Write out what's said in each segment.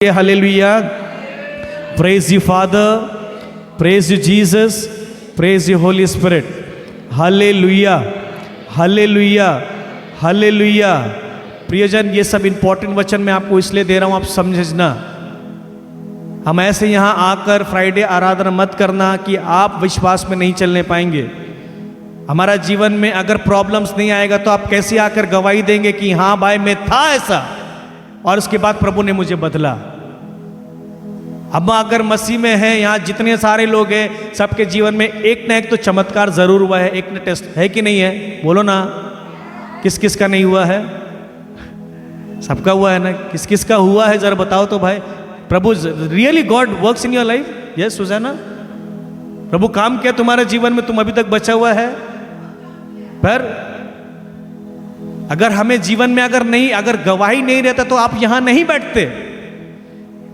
Hallelujah. Praise you, Father. Praise you, Jesus. Praise you, Holy Spirit. Hallelujah. Hallelujah. Hallelujah. प्रियजन, ये सब important वचन मैं आपको इसलिए दे रहा हूं, आप समझना। हम ऐसे यहां आकर फ्राइडे आराधना मत करना कि आप विश्वास में नहीं चलने पाएंगे। हमारा जीवन में अगर प्रॉब्लम्स नहीं आएगा तो आप कैसे आकर गवाही देंगे कि हाँ भाई मैं था ऐसा और उसके बाद प्रभु ने मुझे बदला। अब अगर मसीह में है, यहाँ जितने सारे लोग हैं सबके जीवन में एक ना एक तो चमत्कार जरूर हुआ है, एक ना टेस्ट है कि नहीं है? बोलो ना, किस किस का नहीं हुआ है? सबका हुआ है ना? किस किस का हुआ है जरा बताओ तो भाई। प्रभु really God works in your life? Yes Sujana, प्रभु काम किया तुम्हारे जीवन में, तुम अभी तक बचा हुआ है। पर अगर हमें जीवन में अगर गवाही नहीं रहता तो आप यहां नहीं बैठते।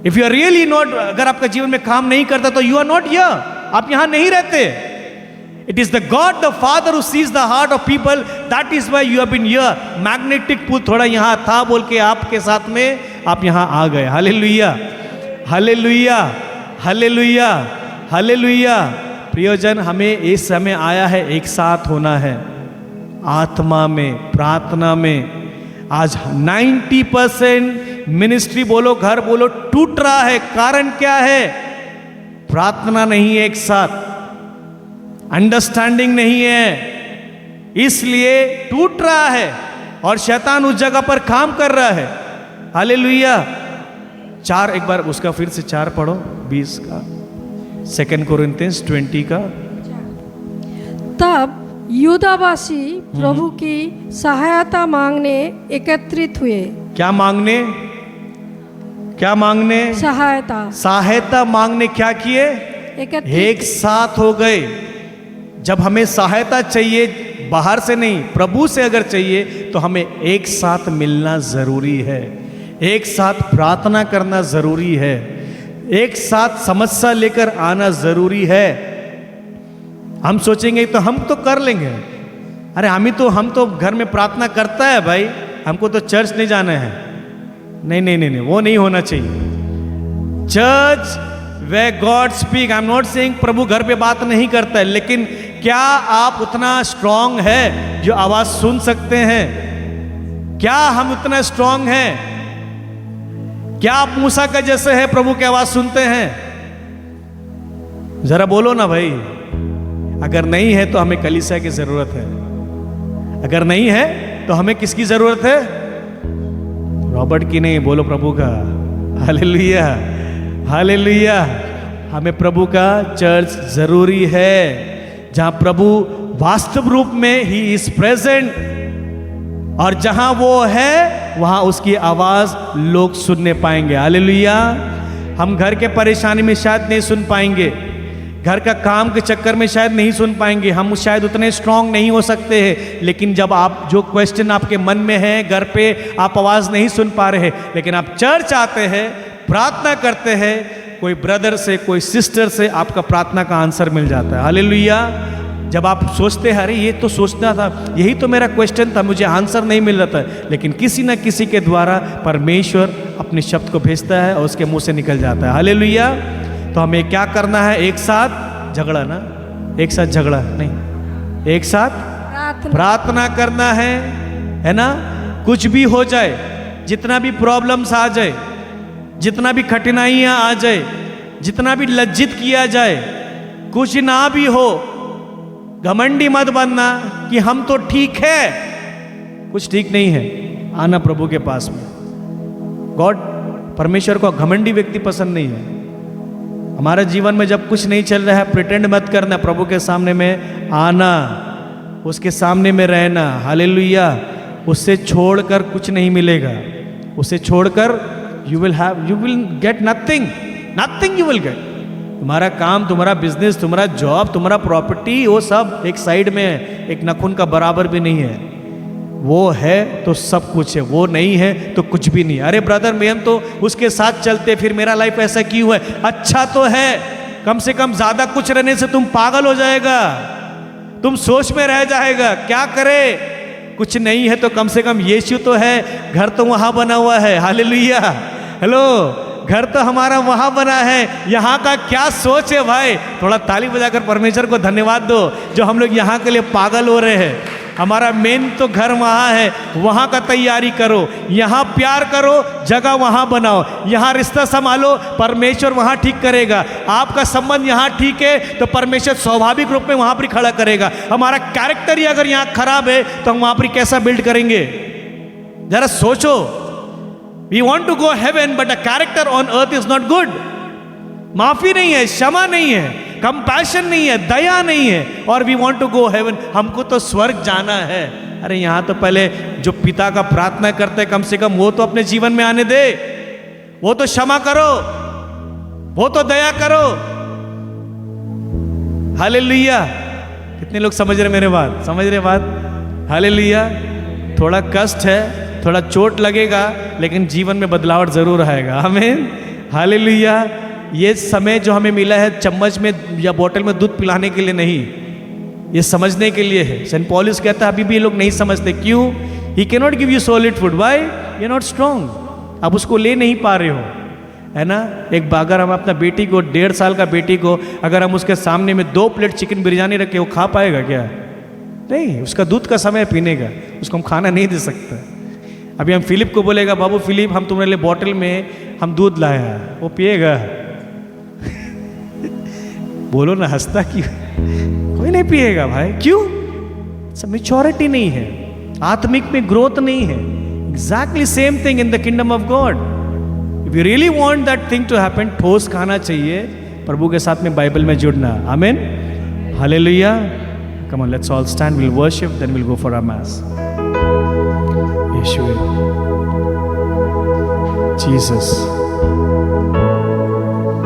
If you are really not, अगर आपका जीवन में काम नहीं करता तो यू आर नॉट हियर, आप यहां नहीं रहते। It is the God the Father who sees the heart of people, that is why you have been here. Magnetic pull थोड़ा यहां था बोल के आपके साथ में आप यहां आ गए। Hallelujah, hallelujah, hallelujah, hallelujah. प्रियजन, हमें इस समय आया है एक साथ होना है, आत्मा में, प्रार्थना में। आज 90% मिनिस्ट्री बोलो, घर बोलो, टूट रहा है। कारण क्या है? प्रार्थना नहीं है, एक साथ अंडरस्टैंडिंग नहीं है, इसलिए टूट रहा है और शैतान उस जगह पर काम कर रहा है। हालेलुया। 4 एक बार उसका फिर से 4 पढ़ो, 20 का, 2 कोरिन्थियंस 20 का। तब यूदावासी प्रभु की सहायता मांगने एकत्रित हुए। क्या मांगने? क्या मांगने? सहायता। सहायता मांगने क्या किए? एक साथ हो गए। जब हमें सहायता चाहिए, बाहर से नहीं, प्रभु से अगर चाहिए तो हमें एक साथ मिलना जरूरी है, एक साथ प्रार्थना करना जरूरी है, एक साथ समस्या लेकर आना जरूरी है। हम सोचेंगे तो हम तो कर लेंगे, अरे हम तो घर में प्रार्थना करता है भाई, हमको तो चर्च नहीं जाना है। नहीं नहीं नहीं, वो नहीं होना चाहिए। Church way God speak, I am not saying प्रभु घर पे बात नहीं करता है, लेकिन क्या आप उतना स्ट्रांग है जो आवाज सुन सकते हैं? क्या हम उतना स्ट्रांग हैं? क्या आप मूसा का जैसे है, प्रभु की आवाज सुनते हैं? जरा बोलो ना भाई। अगर नहीं है तो हमें कलीसिया की जरूरत है, अगर नहीं है तो हमें किसकी जरूरत है? रॉबर्ट की नहीं, बोलो प्रभु का। Hallelujah, hallelujah. हमें प्रभु का चर्च जरूरी है, जहां प्रभु वास्तव रूप में ही इज प्रेजेंट, और जहां वो है वहां उसकी आवाज लोग सुनने पाएंगे। हालेलुया। हम घर के परेशानी में शायद नहीं सुन पाएंगे, घर का काम के चक्कर में शायद नहीं सुन पाएंगे, हम शायद उतने स्ट्रांग नहीं हो सकते हैं, लेकिन जब आप जो क्वेश्चन आपके मन में है, घर पे आप आवाज नहीं सुन पा रहे, लेकिन आप चर्च आते हैं, प्रार्थना करते हैं, कोई ब्रदर से, कोई सिस्टर से आपका प्रार्थना का आंसर मिल जाता है। हालेलुया। जब आप सोचते हैं अरे ये तो सोचना था, यही तो मेरा क्वेश्चन था, मुझे आंसर नहीं मिल रहा था, लेकिन किसी न किसी के द्वारा परमेश्वर अपने शब्द को भेजता है और उसके मुंह से निकल जाता है। हालेलुया। तो हमें क्या करना है? एक साथ झगड़ा ना, एक साथ झगड़ा नहीं, एक साथ प्रार्थना करना है ना? कुछ भी हो जाए, जितना भी प्रॉब्लम्स आ जाए, जितना भी कठिनाइयां आ जाए, जितना भी लज्जित किया जाए, कुछ ना भी हो, घमंडी मत बनना कि हम तो ठीक है। कुछ ठीक नहीं है। आना प्रभु के पास में। गॉड, परमेश्वर को घमंडी व्यक्ति पसंद नहीं है। हमारे जीवन में जब कुछ नहीं चल रहा है, प्रिटेंड मत करना, प्रभु के सामने में आना, उसके सामने में रहना। हालेलुया। उससे छोड़कर कुछ नहीं मिलेगा, उसे छोड़कर you will get nothing, nothing you will get. तुम्हारा काम, तुम्हारा बिजनेस, तुम्हारा जॉब, तुम्हारा प्रॉपर्टी, वो सब एक साइड में है, एक नखून का बराबर भी नहीं है। वो है तो सब कुछ है, वो नहीं है तो कुछ भी नहीं। अरे ब्रदर, मैं तो उसके साथ चलते, फिर मेरा लाइफ ऐसा क्यों है? अच्छा तो है, कम से कम ज्यादा कुछ रहने से तुम पागल हो जाएगा, तुम सोच में रह जाएगा। क्या करे? कुछ नहीं है तो कम से कम यीशु तो है, घर तो वहां बना हुआ है। हालेलुया। हेलो, घर तो हमारा वहां बना है, यहाँ का क्या सोच है भाई। थोड़ा ताली बजाकर परमेश्वर को धन्यवाद दो जो हम लोग यहाँ के लिए पागल हो रहे हैं। हमारा मेन तो घर वहाँ है, वहाँ का तैयारी करो, यहाँ प्यार करो, जगह वहाँ बनाओ, यहाँ रिश्ता संभालो, परमेश्वर वहाँ ठीक करेगा। आपका संबंध यहाँ ठीक है तो परमेश्वर स्वाभाविक रूप में वहाँ पर खड़ा करेगा। हमारा कैरेक्टर ही अगर यहाँ खराब है तो हम वहाँ पर कैसा बिल्ड करेंगे? जरा सोचो। We want to go heaven but a character on earth is not good. माफी नहीं है, क्षमा नहीं है, कंपैशन नहीं है, दया नहीं है, और we want to go heaven. हमको तो स्वर्ग जाना है। अरे यहाँ तो पहले जो पिता का प्रार्थना करते हैं कम से कम वो तो अपने जीवन में आने दे। वो तो क्षमा करो, वो तो दया करो। हालेलुया। कितने लोग समझ रहे मेरे बात? समझ रहे बात? हालेलुया। थोड़ा कष्ट है, थोड़ा चोट लगेगा, लेकिन जीवन में बदलाव जरूर आएगा। आमीन। हालेलुया। ये समय जो हमें मिला है चम्मच में या बोतल में दूध पिलाने के लिए नहीं, ये समझने के लिए है। सेंट पॉलस कहता है अभी भी ये लोग नहीं समझते। क्यों? He can not give you solid food. Why? You not strong. आप उसको ले नहीं पा रहे हो, है ना। एक बागर हम अपना बेटी को, 1.5 साल का बेटी को, अगर हम उसके सामने में 2 प्लेट चिकन बिरयानी रखे, वो खा पाएगा क्या? नहीं। उसका दूध का समय पीने का, उसको हम खाना नहीं दे सकते। अभी हम फिलिप को बोलेगा बाबू फिलिप हम तुम्हारे लिए बोतल में हम दूध लाए हैं, वो पिएगा? बोलो ना, हंसता क्यों? कोई नहीं पिएगा भाई। क्यों? सब मैच्योरिटी नहीं है, आत्मिक में ग्रोथ नहीं है। Exactly same thing in the kingdom of God. If you really want that thing to happen, ठोस खाना चाहिए, प्रभु के साथ में बाइबल में जुड़ना। आमीन। हालेलुया। Come on, let's all stand, will worship, then will go for our mass. यीशु, जीसस।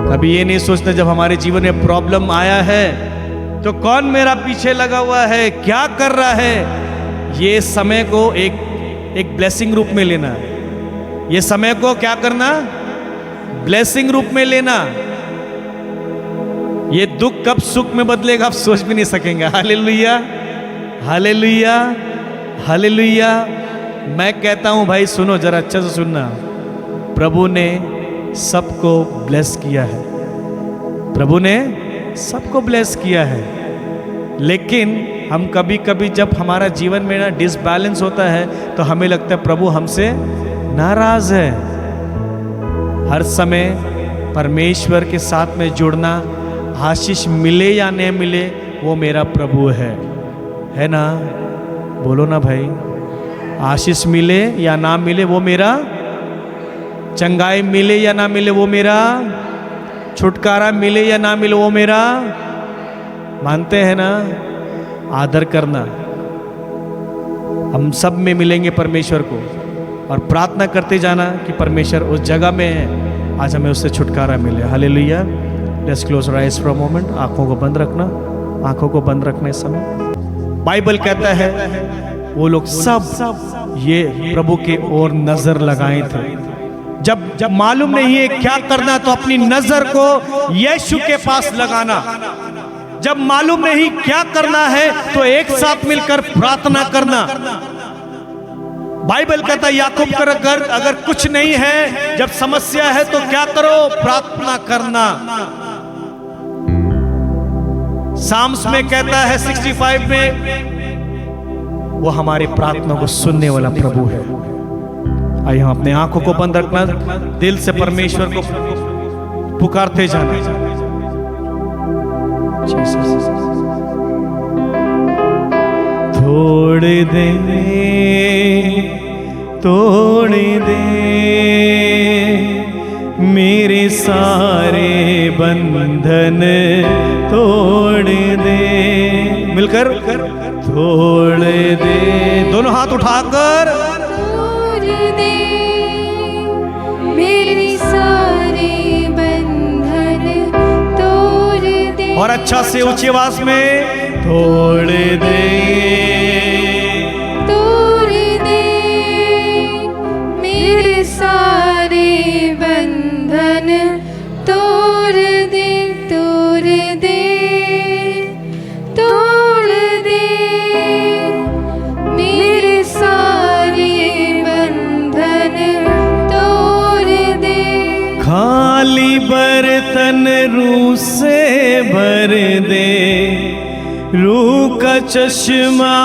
कभी ये नहीं सोचते जब हमारे जीवन में प्रॉब्लम आया है तो कौन मेरा पीछे लगा हुआ है, क्या कर रहा है। ये समय को एक ब्लेसिंग रूप में लेना। ये समय को क्या करना? ब्लेसिंग रूप में लेना। ये दुख कब सुख में बदलेगा आप सोच भी नहीं सकेंगे। Hallelujah, hallelujah, hallelujah. मैं कहता हूं भाई सुनो, जरा अच्छे से सुनना। प्रभु ने सबको ब्लेस किया है, प्रभु ने सबको ब्लेस किया है। लेकिन हम कभी कभी जब हमारा जीवन में ना डिसबैलेंस होता है तो हमें लगता है प्रभु हमसे नाराज है। हर समय परमेश्वर के साथ में जुड़ना, आशीष मिले या नहीं मिले, वो मेरा प्रभु है ना। बोलो ना भाई। आशीष मिले या ना मिले वो मेरा, चंगाई मिले या ना मिले वो मेरा, छुटकारा मिले या ना मिले वो मेरा। मानते हैं ना? आदर करना। हम सब में मिलेंगे परमेश्वर को, और प्रार्थना करते जाना कि परमेश्वर उस जगह में है, आज हमें उससे छुटकारा मिले। हालेलुया। Let's close our eyes for a moment. आंखों को बंद रखना, आंखों को बंद रखना इस समय। बाइबल कहता है वो लोग सब ये प्रभु के ओर नजर लगाए थे। जब मालूम नहीं है क्या करना तो अपनी नजर को यीशु के पास लगाना। जब मालूम नहीं क्या करना है तो एक साथ मिलकर प्रार्थना करना। बाइबल कहता है याकूब कर अगर कुछ नहीं है, जब समस्या है तो क्या करो? प्रार्थना करना। साम्स में कहता है 65 में, वो हमारी प्रार्थना को सुनने वाला प्रभु है। आइए हम अपने आंखों को बंद रखना, दिल से परमेश्वर को पुकारते जाना। तोड़ दे, तोड़ दे मेरे सारे बंधन, तोड़ दे। मिलकर तोड़ दे, दोनों हाथ उठाकर। तोड़ दे मेरे सारे बंधन, तोड़ दे। और अच्छा से ऊंची आवाज में तोड़ दे, तोड़ दे मेरे सारे बंधन, तोड़ दे, तोड़ दे, तोड़ दे मेरे सारे बंधन, तोड़ दे। खा खाली बर्तन रूह से भर दे, रूह का चश्मा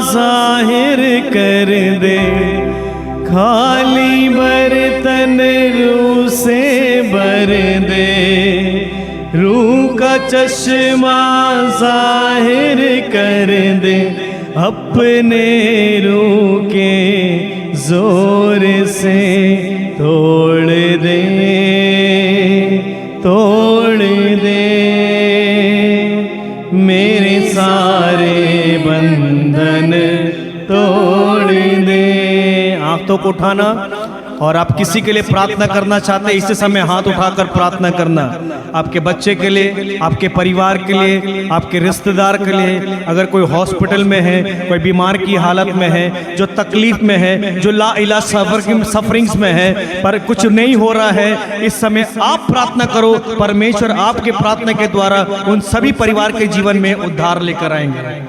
जाहिर कर दे। खाली बर्तन रूह से भर दे, रूह का चश्मा जाहिर कर दे। अपने रूह के जोर से तोड़ दे, तोड़ दे मेरे सारे बंधन, तोड़ दे। आंखों को उठाना और आप किसी के लिए प्रार्थना करना चाहते हैं, इसी समय हाथ उठाकर प्रार्थना करना। आपके बच्चे के लिए, आपके परिवार के लिए, आपके रिश्तेदार के लिए। अगर कोई हॉस्पिटल में है, कोई बीमार की हालत में है, जो तकलीफ में है, जो ला इलाज सफरिंग्स में है, पर कुछ नहीं हो रहा है, इस समय आप प्रार्थना करो। परमेश्वर आपके प्रार्थना के द्वारा उन सभी परिवार के जीवन में उद्धार लेकर आएंगे।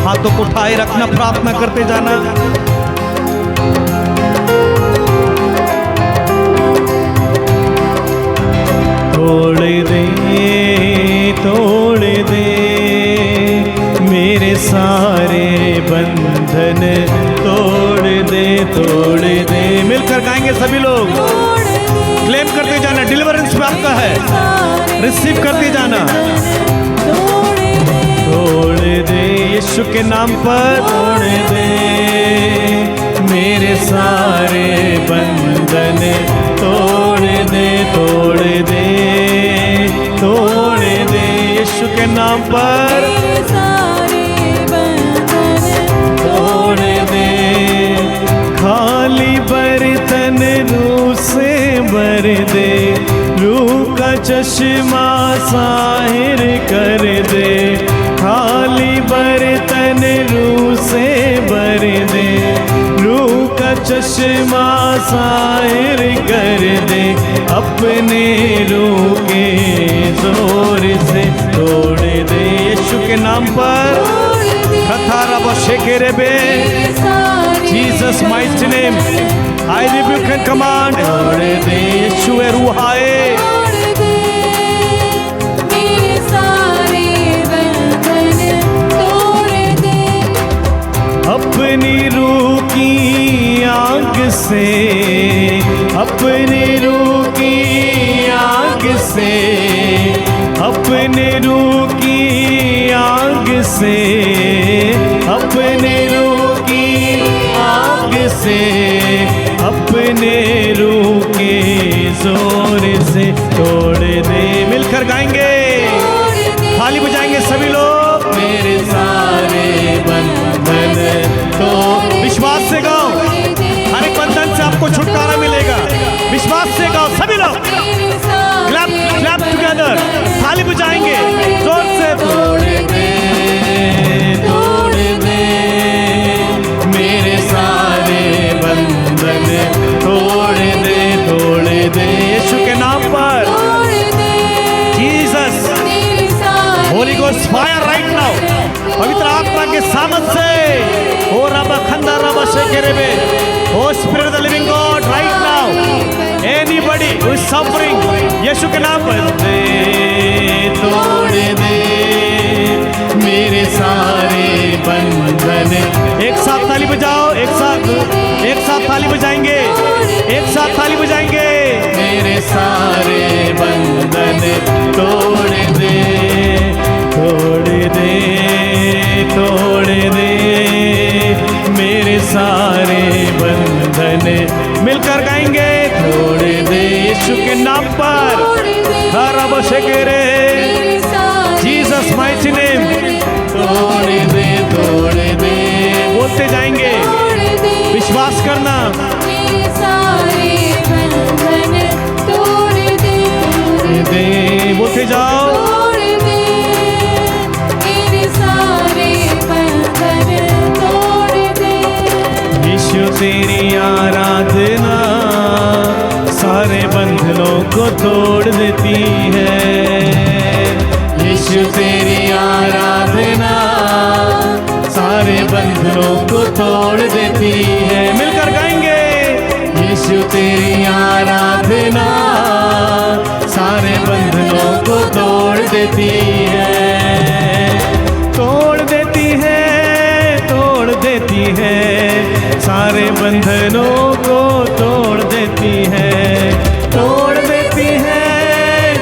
हाथों को उठाए रखना, प्रार्थना करते जाना। तोड़ दे, तोड़ दे मेरे सारे बंधन, तोड़ दे, तोड़ दे। मिलकर गाएंगे सभी लोग, क्लेम करते जाना। डिलीवरेंस में आपका है, रिसीव करते जाना। तोड़ दे यीशु के नाम पर, तोड़ दे मेरे सारे बंधन, तोड़ दे, तोड़ दे, तोड़ दे यीशु के नाम पर, तोड़ दे। खाली बर्तन रूह से भर दे, रूह का चश्मा जाहिर कर दे। खाली बर्तन रूह से भर दे, रूह का चश्मा जाहिर कर दे। अपने रूह के जोर से तोड़ दे यीशु के नाम पर। खथारा बशेकेरे बे, Jesus mighty name I rebuke and command. तोड़ दे यीशु रूह आए। अपनी रूह की आग से, अपनी रूह की आग से, अपने रूह की आग से, अपने रूह की आग से, अपने रूह के जोर से तोड़ दे। मिलकर गाएंगे, थाली बजाएंगे सभी लोग। मेरे सारे बंधन, तो विश्वास से गाओ, हर एक बंधन से आपको छुटकारा मिलेगा। विश्वास से गाओ सभी लोग, क्लैप क्लैप टुगेदर, थाली बजाएंगे जोर से। तोड़ दे, तोड़ दे मेरे सारे बंधन, तोड़ दे, तोड़ दे यीशु के नाम पर। Jesus, holy ghost fire right now, पवित्र आत्मा के सामर्थ से। ओ रबा खंदा रबा शेकेरेबे, O spirit of the living God right now, anybody who is suffering, यीशु के नाम पर दे, तोड़ दे मेरे सारे बंधन। एक साथ ताली बजाओ, एक साथ ताली बजाएंगे, एक साथ ताली बजाएंगे। मेरे सारे बंधन तोड़ दे, तोड़ दे, तोड़ दे मेरे सारे बंधन। मिलकर गाएंगे, तोड़ दे यीशु के नाम पर। हर शेकेरे, जीसस माइटी नेम, तोड़ दे, तोड़ दे। बोलते जाएंगे, विश्वास करना। बोलते जाओ। यीशु तेरी आराधना सारे बंधनों को तोड़ देती है। यीशु तेरी आराधना सारे बंधनों को तोड़ देती है। मिलकर गाएंगे, यीशु तेरी आराधना सारे बंधनों को तोड़ देती है, तोड़ देती है, तोड़ देती है, सारे बंधनों को तोड़ देती है, तोड़ देती है,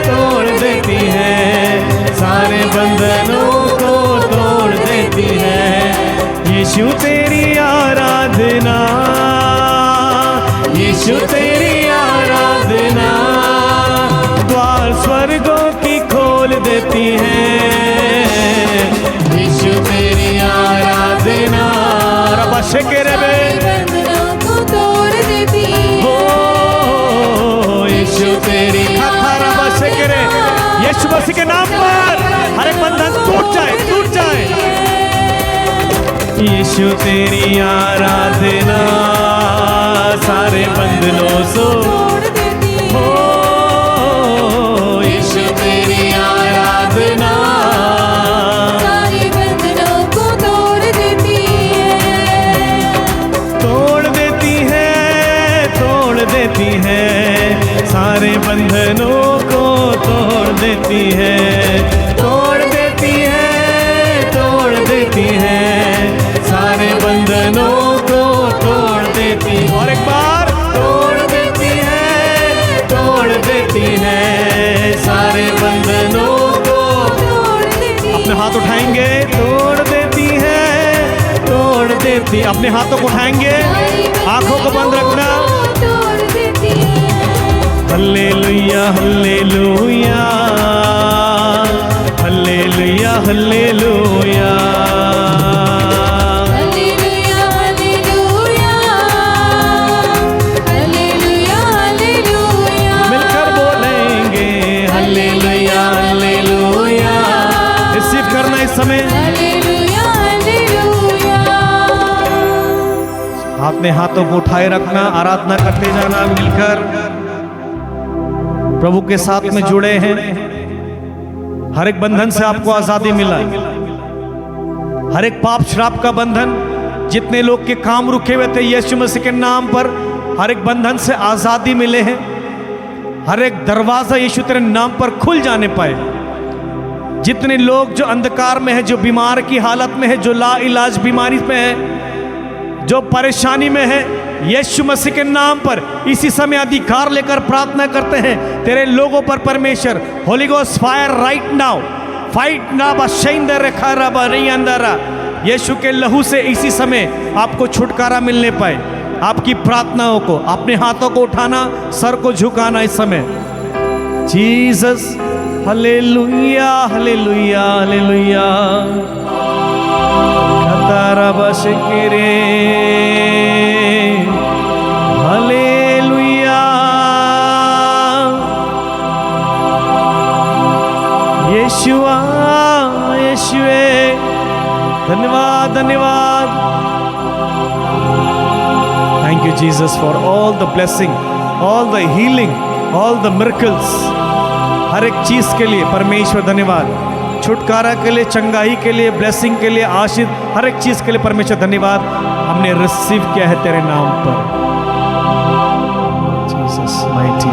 तोड़ देती है, सारे बंधनों को तोड़ देती है। यीशु तेरी आराधना, यीशु तेरी आराधना द्वार स्वर्गों की खोल देती है। यीशु तेरी आराधना रबा शेके रबे बंधनों को तोड़ देती है। हो यीशु तेरी रबा शेके रे। यीशु मसीह के नाम पर हर एक बंधन टूट जाए, टूट जाए। यीशु तेरी आराधना सारे बंधनों से तोड़ देती है। हो यीशु तेरी आराधना सारे बंधनों को तोड़ देती है। तोड़ देती है, तोड़ देती है, सारे बंधनों को तोड़ देती है, तोड़ देती है, तोड़ देती है, सारे बंधनों को तोड़ देती है। और एक बार तोड़ देती है, तोड़ देती है, सारे बंधनों को तोड़ देती है। अपने हाथ उठाएंगे, तोड़ देती है, तोड़ देती, अपने हाथों को उठाएंगे, आंखों को बंद रखना। तोड़ देती है। Hallelujah hallelujah hallelujah hallelujah hallelujah hallelujah hallelujah hallelujah. मिलकर बोलेंगे हल्लेलुया हल्लेलुया। रिसीव करना इस समय, हालेलुया हालेलुया। अपने हाथों को उठाए रखना, आराधना करते जाना मिलकर। प्रभु के साथ में जुड़े हैं, हर एक बंधन से आपको आजादी मिला, हर एक पाप श्राप का बंधन, जितने लोग के काम रुके हुए थे यीशु मसीह के नाम पर हर एक बंधन से आजादी मिले हैं। हर एक दरवाजा यीशु तेरे नाम पर खुल जाने पाए। जितने लोग जो अंधकार में है, जो बीमार की हालत में है, जो ला इलाज बीमारी में है, जो परेशानी में है, यीशु मसीह के नाम पर इसी समय अधिकार लेकर प्रार्थना करते हैं तेरे लोगों पर परमेश्वर। Holi ghost fire right now, fight ना बशेंदर खरा बरी अंदरा। यीशु के लहू से इसी समय आपको छुटकारा मिलने पाए। आपकी प्रार्थनाओं को, अपने हाथों को उठाना, सर को झुकाना इस समय। Jesus hallelujah hallelujah hallelujah. खतारा बशकेरे हालेलुया। यीशुआ यीशुए धन्यवाद धन्यवाद। Thank you Jesus for all the blessing, all the healing, all the miracles. हर एक चीज के लिए परमेश्वर धन्यवाद। छुटकारा के लिए, चंगाई के लिए, ब्लेसिंग के लिए, आशीष, हर एक चीज के लिए परमेश्वर धन्यवाद। हमने रिसीव किया है तेरे नाम पर, जीसस माइटी